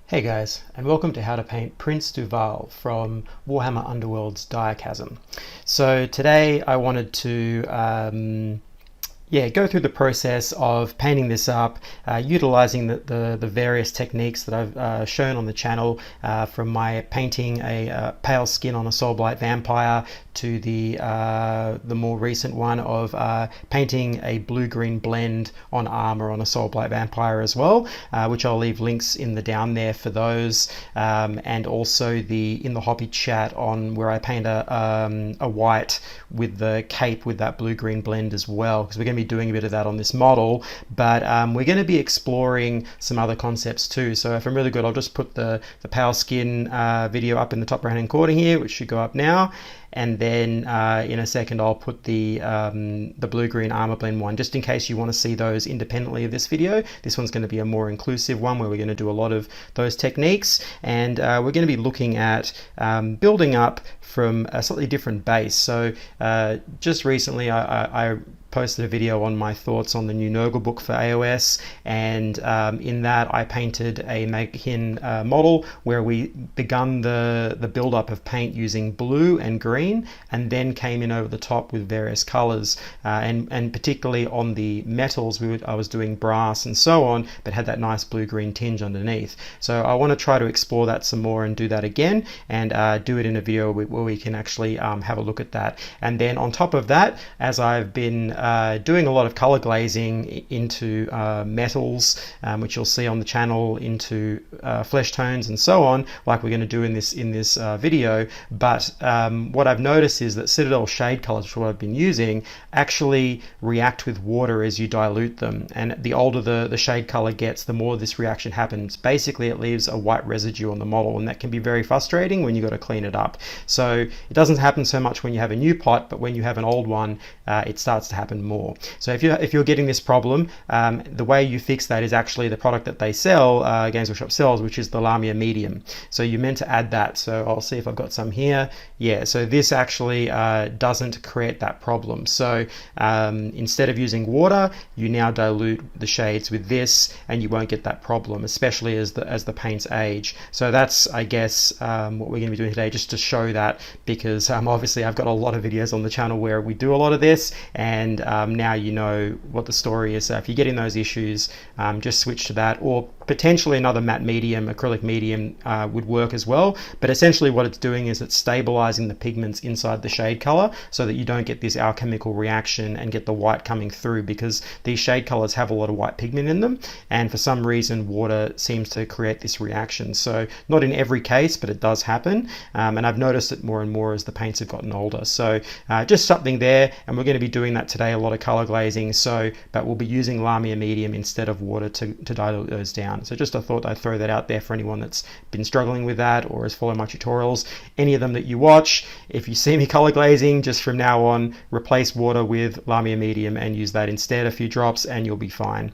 Hey guys, and welcome to How to Paint Prince Duvalle from Warhammer Underworlds Diachasm. So today I wanted to go through the process of painting this up, utilizing the various techniques that I've shown on the channel, from my painting a pale skin on a Soulblight vampire to the more recent one of painting a blue-green blend on Armour on a Soulblight vampire as well, which I'll leave links in the down there for those, and also in the hobby chat on where I paint a Wight with the cape with that blue-green blend as well, because we're going to be doing a bit of that on this model, but we're going to be exploring some other concepts too. So if I'm really good, I'll just put the pale skin video up in the top right hand corner here, which should go up now. And then in a second I'll put the blue-green Armour blend one, just in case you want to see those independently of this video. This one's going to be a more inclusive one where we're going to do a lot of those techniques, and we're going to be looking at building up from a slightly different base. So just recently I posted a video on my thoughts on the new Nurgle book for AOS, and in that I painted a Maghin model where we begun the build-up of paint using blue and green, and then came in over the top with various colors, and particularly on the metals I was doing brass and so on, but had that nice blue-green tinge underneath. So I want to try to explore that some more and do that again, and do it in a video where we can actually have a look at that. And then on top of that, as I've been doing a lot of color glazing into metals, which you'll see on the channel, into flesh tones and so on, like we're going to do in this video. But what I've noticed is that Citadel shade colors, which is what I've been using, actually react with water as you dilute them, and the older the shade color gets, the more this reaction happens. Basically it leaves a white residue on the model, and that can be very frustrating when you've got to clean it up. So it doesn't happen so much when you have a new pot, but when you have an old one, it starts to happen more. So if you're getting this problem, the way you fix that is actually the product that they sell, Games Workshop sells, which is the Lamia Medium. So you're meant to add that. So I'll see if I've got some here. Yeah, so this actually doesn't create that problem. So instead of using water, you now dilute the shades with this, and you won't get that problem, especially as the paints age. So that's, I guess, what we're going to be doing today, just to show that, because obviously I've got a lot of videos on the channel where we do a lot of this, and now you know what the story is. So if you're getting those issues, just switch to that, or potentially another matte medium, acrylic medium, would work as well. But essentially what it's doing is it's stabilizing the pigments inside the shade color so that you don't get this alchemical reaction and get the white coming through, because these shade colors have a lot of white pigment in them, and for some reason water seems to create this reaction. So not in every case, but it does happen, and I've noticed it more and more as the paints have gotten older. So just something there, and we're going to be doing that today, a lot of color glazing, but we'll be using Lamia Medium instead of water to dilute those down. So just I thought I'd throw that out there for anyone that's been struggling with that or has followed my tutorials. Any of them that you watch, if you see me color glazing, just from now on replace water with Lamia Medium and use that instead, a few drops, and you'll be fine.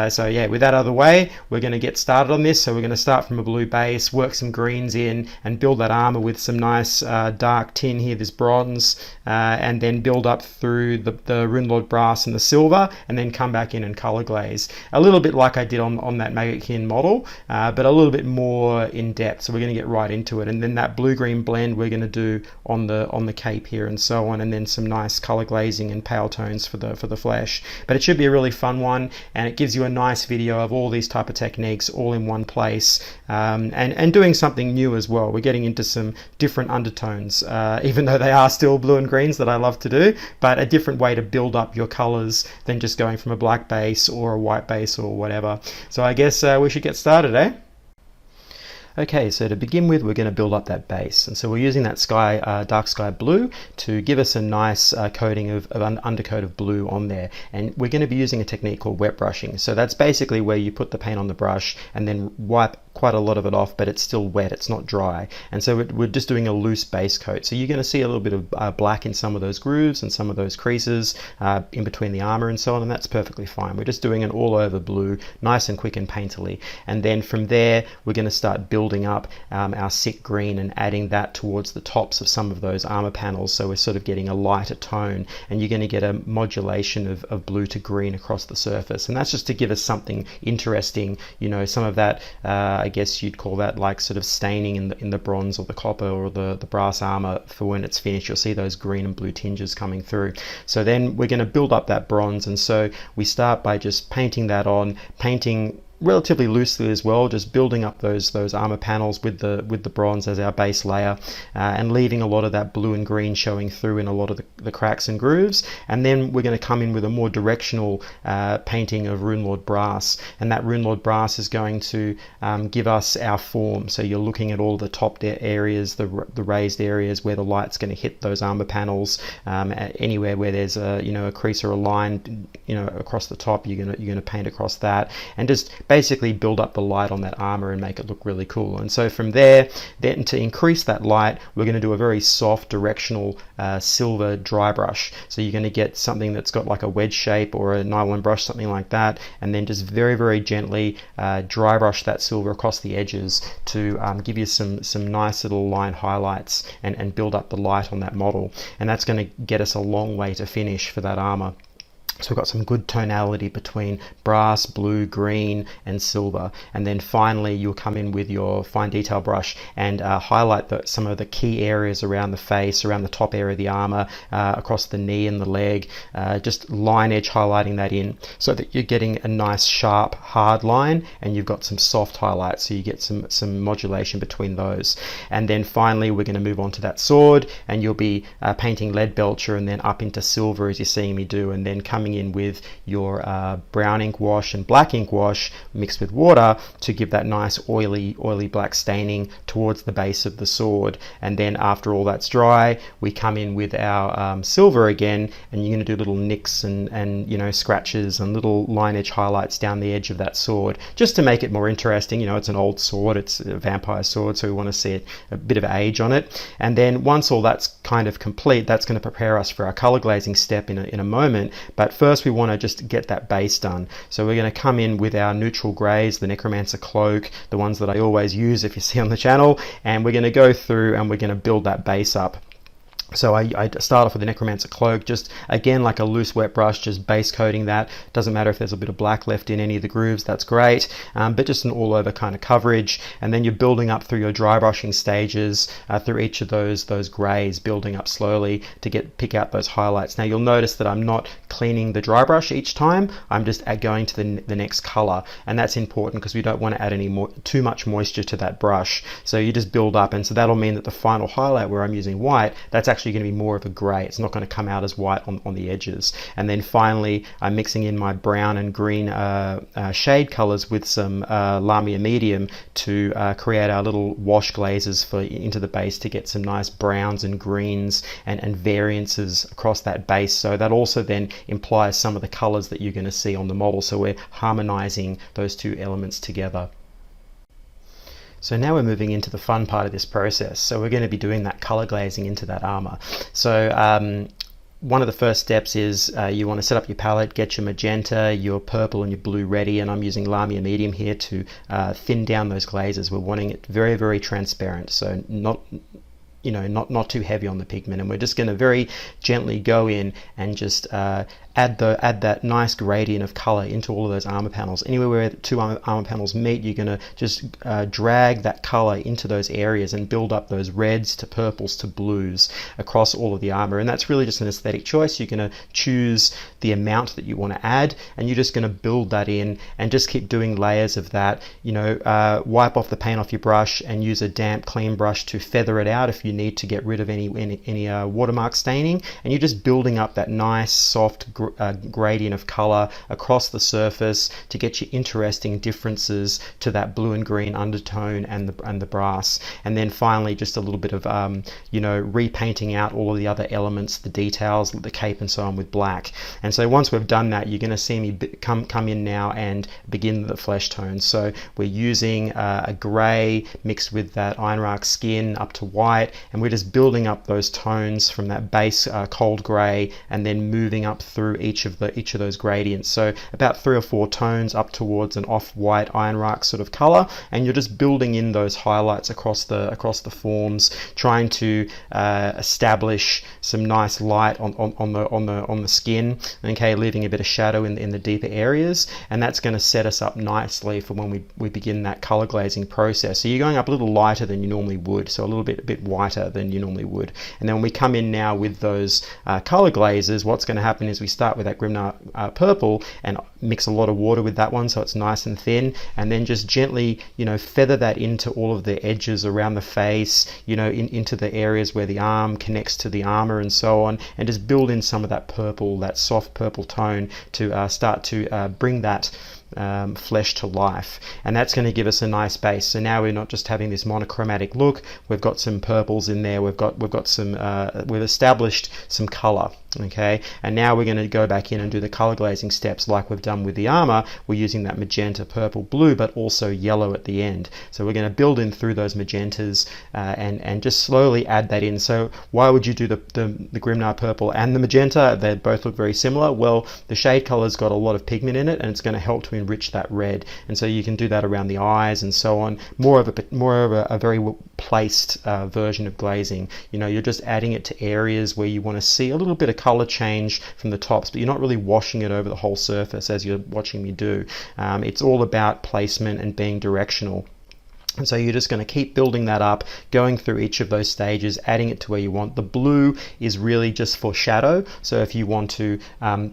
So yeah, with that out of the way, we're going to get started on this. So we're going to start from a blue base, work some greens in, and build that armor with some nice dark tin here, this bronze, and then build up through the Runelord brass and the silver, and then come back in and color glaze a little bit like I did on that Maghin model, but a little bit more in depth. So we're going to get right into it, and then that blue-green blend we're going to do on the cape here and so on, and then some nice color glazing and pale tones for the flesh. But it should be a really fun one, and it gives you a nice video of all these type of techniques all in one place, and doing something new as well. We're getting into some different undertones, even though they are still blue and greens that I love to do, but a different way to build up your colors than just going from a black base or a white base or whatever. So I guess we should get started, eh? Okay, so to begin with, we're going to build up that base, and so we're using that dark sky blue to give us a nice coating of undercoat of blue on there, and we're going to be using a technique called wet brushing. So that's basically where you put the paint on the brush and then wipe quite a lot of it off, but it's still wet, it's not dry, and so we're just doing a loose base coat. So you're going to see a little bit of black in some of those grooves and some of those creases in between the armor and so on, and that's perfectly fine. We're just doing an all over blue, nice and quick and painterly, and then from there we're going to start building up our sick green and adding that towards the tops of some of those armor panels, so we're sort of getting a lighter tone, and you're going to get a modulation of blue to green across the surface, and that's just to give us something interesting, you know, some of that I guess you'd call that like sort of staining in the bronze or the copper or the brass armor. For when it's finished, you'll see those green and blue tinges coming through. So then we're going to build up that bronze, and so we start by just painting that on, painting relatively loosely as well, just building up those armor panels with the bronze as our base layer, and leaving a lot of that blue and green showing through in a lot of the cracks and grooves. And then we're going to come in with a more directional painting of Runelord brass, and that Runelord brass is going to give us our form. So you're looking at all the top areas, the raised areas where the light's going to hit those armor panels, anywhere where there's a crease or a line across the top, you're going to paint across that, and just basically build up the light on that armor and make it look really cool. And so from there, then to increase that light, we're going to do a very soft directional silver dry brush. So you're going to get something that's got like a wedge shape or a nylon brush, something like that, and then just very, very gently dry brush that silver across the edges to give you some nice little line highlights and build up the light on that model. And that's going to get us a long way to finish for that armor. So we've got some good tonality between brass, blue, green, and silver. And then finally, you'll come in with your fine detail brush and highlight some of the key areas around the face, around the top area of the armor, across the knee and the leg, just line edge highlighting that in so that you're getting a nice sharp hard line, and you've got some soft highlights, so you get some modulation between those. And then finally, we're going to move on to that sword, and you'll be painting lead belcher and then up into silver as you're seeing me do, and then coming in with your brown ink wash and black ink wash mixed with water to give that nice oily black staining towards the base of the sword. And then after all that's dry, we come in with our silver again, and you're going to do little nicks and scratches and little line edge highlights down the edge of that sword, just to make it more interesting. It's an old sword, it's a vampire sword, so we want to see a bit of age on it. And then once all that's kind of complete, that's going to prepare us for our color glazing step in a moment. But first we want to just get that base done. So we're going to come in with our neutral greys, the Necromancer cloak, the ones that I always use if you see on the channel, and we're going to go through and we're going to build that base up. So I start off with the Necromancer cloak, just again like a loose wet brush, just base coating that. Doesn't matter if there's a bit of black left in any of the grooves, that's great, but just an all over kind of coverage. And then you're building up through your dry brushing stages through each of those greys, building up slowly to pick out those highlights. Now you'll notice that I'm not cleaning the dry brush each time, I'm just going to the next color, and that's important because we don't want to add too much moisture to that brush. So you just build up, and so that'll mean that the final highlight where I'm using white, that's actually going to be more of a grey. It's not going to come out as white on the edges. And then finally, I'm mixing in my brown and green shade colors with some Lamia medium to create our little wash glazes into the base to get some nice browns and greens and variances across that base. So that also then implies some of the colors that you're going to see on the model. So we're harmonizing those two elements together. So now we're moving into the fun part of this process. So we're going to be doing that color glazing into that armor. So one of the first steps is you want to set up your palette, get your magenta, your purple and your blue ready, and I'm using Lamia medium here to thin down those glazes. We're wanting it very, very transparent, so not too heavy on the pigment, and we're just going to very gently go in and just add that nice gradient of color into all of those armor panels. Anywhere where the two armor panels meet, you're going to just drag that color into those areas and build up those reds to purples to blues across all of the armor. And that's really just an aesthetic choice. You're going to choose the amount that you want to add, and you're just going to build that in and just keep doing layers of that. Wipe off the paint off your brush and use a damp clean brush to feather it out if you need to get rid of any watermark staining, and you're just building up that nice soft gradient of color across the surface to get you interesting differences to that blue and green undertone and the brass. And then finally just a little bit of repainting out all of the other elements, the details, the cape and so on with black. And so once we've done that, you're going to see me come in now and begin the flesh tones. So we're using a grey mixed with that ironbark skin up to white, and we're just building up those tones from that base cold grey and then moving up through through each of those gradients. So about 3 or 4 tones up towards an off-white ironbark sort of color, and you're just building in those highlights across the forms, trying to establish some nice light on the skin, okay, leaving a bit of shadow in the deeper areas, and that's going to set us up nicely for when we begin that color glazing process. So you're going up a little lighter than you normally would, so a little bit whiter than you normally would. And then when we come in now with those color glazes, what's going to happen is we start with that Grimnar purple and mix a lot of water with that one so it's nice and thin, and then just gently, you know, feather that into all of the edges around the face, you know, into the areas where the arm connects to the armor and so on, and just build in some of that purple, that soft purple tone to start to bring that flesh to life, and that's going to give us a nice base. So now we're not just having this monochromatic look, we've got some purples in there, we've got some we've established some color, okay, and now we're going to go back in and do the color glazing steps like we've done with the armor. We're using that magenta, purple, blue, but also yellow at the end. So we're going to build in through those magentas and just slowly add that in. So why would you do the Grimnar purple and the magenta? They both look very similar. Well, the shade color's got a lot of pigment in it, and it's going to help to enrich that red, and so you can do that around the eyes and so on. More of a very placed version of glazing. You know, you're just adding it to areas where you want to see a little bit of color change from the tops, but you're not really washing it over the whole surface as you're watching me do. It's all about placement and being directional. And so you're just going to keep building that up, going through each of those stages, adding it to where you want. The blue is really just for shadow. So if you want to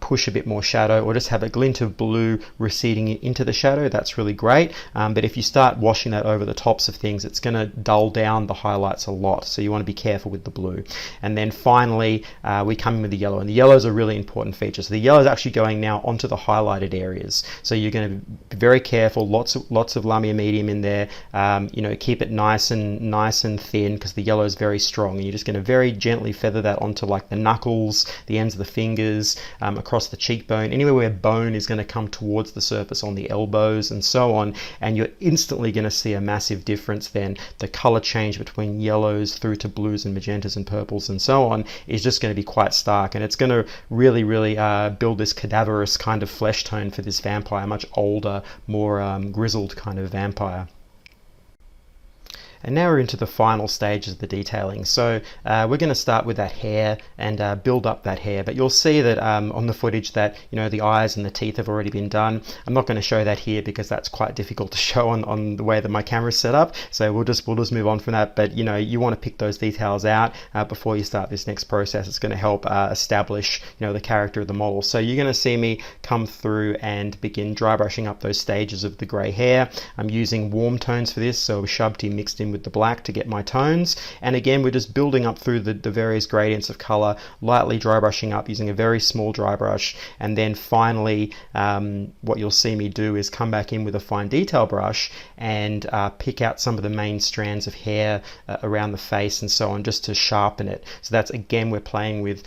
push a bit more shadow or just have a glint of blue receding into the shadow, that's really great. But if you start washing that over the tops of things, it's going to dull down the highlights a lot. So you want to be careful with the blue. And then finally, we come in with the yellow. And the yellow is a really important feature. So the yellow is actually going now onto the highlighted areas. So you're going to be very careful. Lots of Lamia medium in there. You know, keep it nice and thin because the yellow is very strong, and you're just going to very gently feather that onto like the knuckles, the ends of the fingers, across the cheekbone, anywhere where bone is going to come towards the surface, on the elbows and so on, and you're instantly going to see a massive difference then. The color change between yellows through to blues and magentas and purples and so on is just going to be quite stark, and it's going to really build this cadaverous kind of flesh tone for this vampire, much older, more grizzled kind of vampire. And now we're into the final stages of the detailing. So we're going to start with that hair and build up that hair. But you'll see that on the footage that, you know, the eyes and the teeth have already been done. I'm not going to show that here because that's quite difficult to show on the way that my camera's set up. So we'll just move on from that. But, you know, you want to pick those details out before you start this next process. It's going to help establish, you know, the character of the model. So you're going to see me come through and begin dry brushing up those stages of the grey hair. I'm using warm tones for this, so Shabti mixed in with the black to get my tones, and again we're just building up through the various gradients of color, lightly dry brushing up using a very small dry brush, and then finally what you'll see me do is come back in with a fine detail brush and pick out some of the main strands of hair around the face and so on, just to sharpen it. So that's, again, we're playing with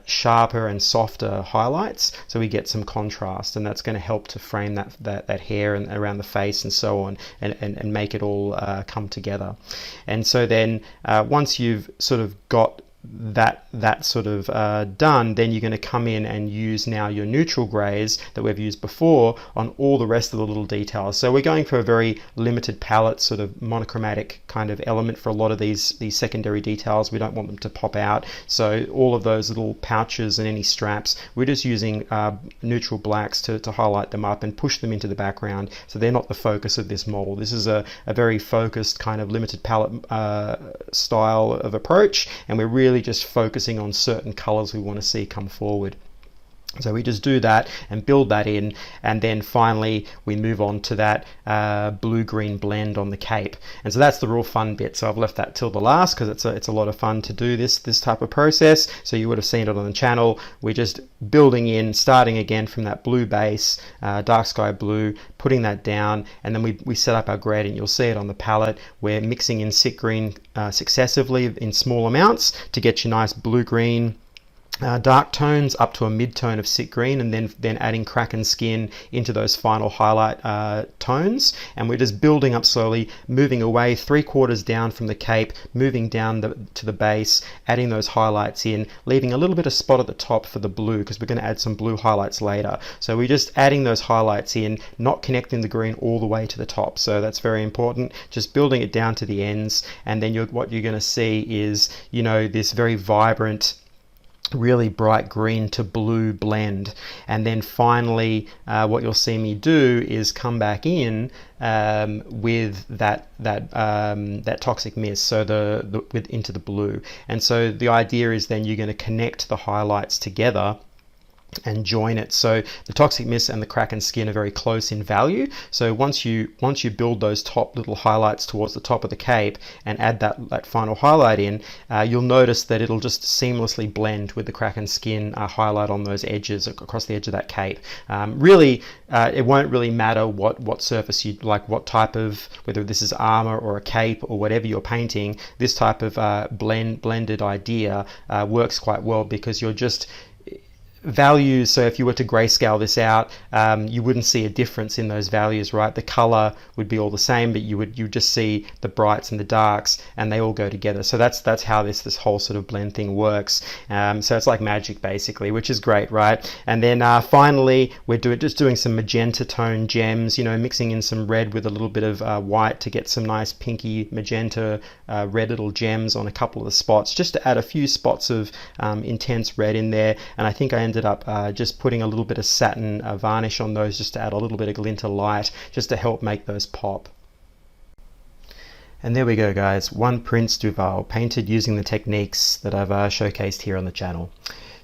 sharper and softer highlights, so we get some contrast, and that's going to help to frame that hair and around the face and so on, and make it all come together. And so then once you've sort of got that sort of done, then you're going to come in and use now your neutral greys that we've used before on all the rest of the little details. So we're going for a very limited palette, sort of monochromatic kind of element for a lot of these secondary details. We don't want them to pop out, so all of those little pouches and any straps, we're just using neutral blacks to highlight them up and push them into the background, so they're not the focus of this model. This is a very focused kind of limited palette style of approach, and we're really just focusing on certain colors we want to see come forward. So we just do that and build that in, and then finally we move on to that blue-green blend on the cape. And so that's the real fun bit. So I've left that till the last because it's a lot of fun to do this type of process. So you would have seen it on the channel. We're just building in, starting again from that blue base, dark sky blue, putting that down, and then we set up our gradient. You'll see it on the palette. We're mixing in sick green successively in small amounts to get your nice blue-green, dark tones up to a mid-tone of sick green, and then adding Kraken skin into those final highlight tones, and we're just building up slowly, moving away 3/4 down from the cape, moving down to the base, adding those highlights in, leaving a little bit of spot at the top for the blue because we're going to add some blue highlights later. So we're just adding those highlights in, not connecting the green all the way to the top, so that's very important, just building it down to the ends, and then what you're going to see is, you know, this very vibrant, really bright green to blue blend. And then finally what you'll see me do is come back in with that toxic mist, so into the blue. And so the idea is then you're going to connect the highlights together and join it. So the toxic mist and the Kraken skin are very close in value. So once you build those top little highlights towards the top of the cape and add that final highlight in, you'll notice that it'll just seamlessly blend with the Kraken skin highlight on those edges across the edge of that cape. Really, it won't really matter what surface you like, what type of, whether this is armor or a cape or whatever you're painting. This type of blended idea works quite well because you're just values. So if you were to grayscale this out, you wouldn't see a difference in those values, right? The color would be all the same, but you just see the brights and the darks, and they all go together. So that's how this whole sort of blend thing works. So it's like magic basically, which is great, right? And then finally we're just doing some magenta tone gems, you know, mixing in some red with a little bit of white to get some nice pinky magenta red little gems on a couple of the spots, just to add a few spots of intense red in there. And I think I ended up just putting a little bit of satin varnish on those, just to add a little bit of glint of light, just to help make those pop. And there we go, guys, one Prince Duvalle painted using the techniques that I've showcased here on the channel.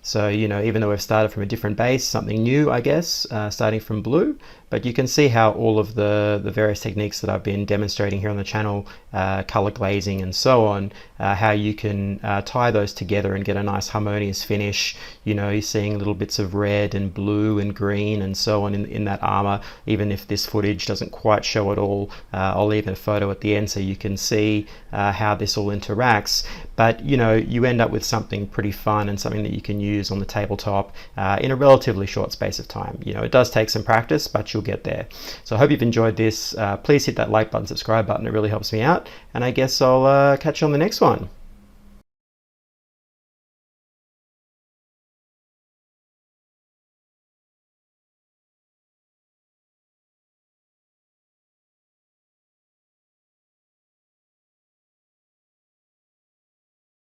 So, you know, even though we've started from a different base, something new, I guess, starting from blue, but you can see how all of the various techniques that I've been demonstrating here on the channel, color glazing and so on, how you can tie those together and get a nice harmonious finish. You know, you're seeing little bits of red and blue and green and so on in that armor. Even if this footage doesn't quite show it all, I'll leave a photo at the end so you can see how this all interacts. But, you know, you end up with something pretty fun and something that you can use on the tabletop in a relatively short space of time. You know, it does take some practice, but you'll get there. So I hope you've enjoyed this. Please hit that like button, subscribe button, it really helps me out, and I guess I'll catch you on the next one.